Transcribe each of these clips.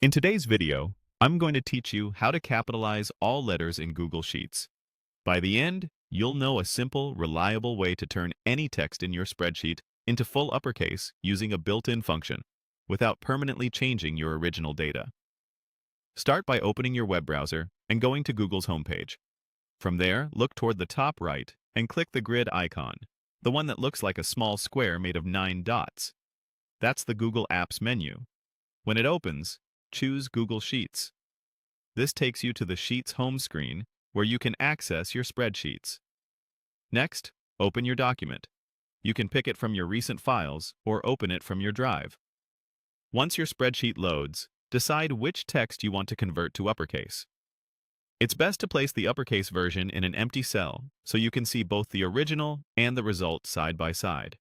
In today's video, I'm going to teach you how to capitalize all letters in Google Sheets. By the end, you'll know a simple, reliable way to turn any text in your spreadsheet into full uppercase using a built-in function, without permanently changing your original data. Start by opening your web browser and going to Google's homepage. From there, look toward the top right and click the grid icon, the one that looks like a small square made of 9 dots. That's the Google Apps menu. When it opens, choose Google Sheets. This takes you to the Sheets home screen where you can access your spreadsheets. Next, open your document. You can pick it from your recent files or open it from your drive. Once your spreadsheet loads, decide which text you want to convert to uppercase. It's best to place the uppercase version in an empty cell so you can see both the original and the result side by side.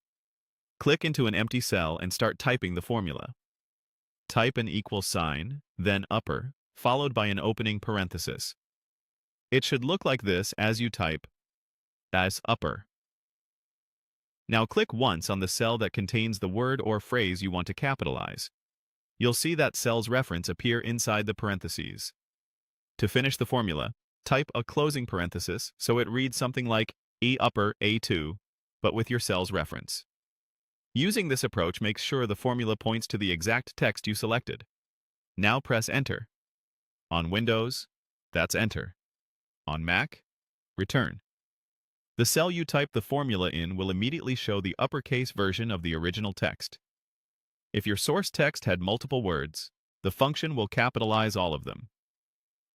Click into an empty cell and start typing the formula. Type an equal sign, then upper, followed by an opening parenthesis. It should look like this as you type as upper. Now click once on the cell that contains the word or phrase you want to capitalize. You'll see that cell's reference appear inside the parentheses. To finish the formula, type a closing parenthesis so it reads something like E upper A2, but with your cell's reference. Using this approach makes sure the formula points to the exact text you selected. Now press Enter. On Windows, that's Enter. On Mac, Return. The cell you type the formula in will immediately show the uppercase version of the original text. If your source text had multiple words, the function will capitalize all of them.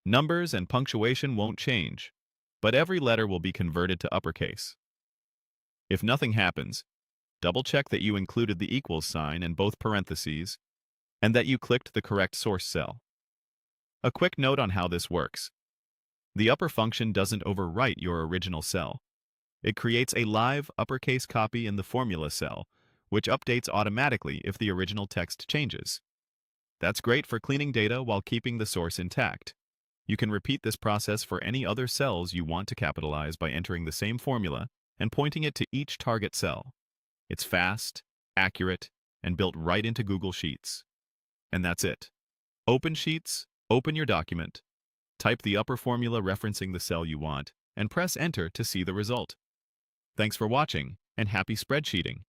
Numbers and punctuation won't change, but every letter will be converted to uppercase. If nothing happens, double-check that you included the equals sign in both parentheses and that you clicked the correct source cell. A quick note on how this works. The upper function doesn't overwrite your original cell. It creates a live uppercase copy in the formula cell, which updates automatically if the original text changes. That's great for cleaning data while keeping the source intact. You can repeat this process for any other cells you want to capitalize by entering the same formula and pointing it to each target cell. It's fast, accurate, and built right into Google Sheets. And that's it. Open Sheets, open your document, type the upper formula referencing the cell you want, and press Enter to see the result. Thanks for watching, and happy spreadsheeting!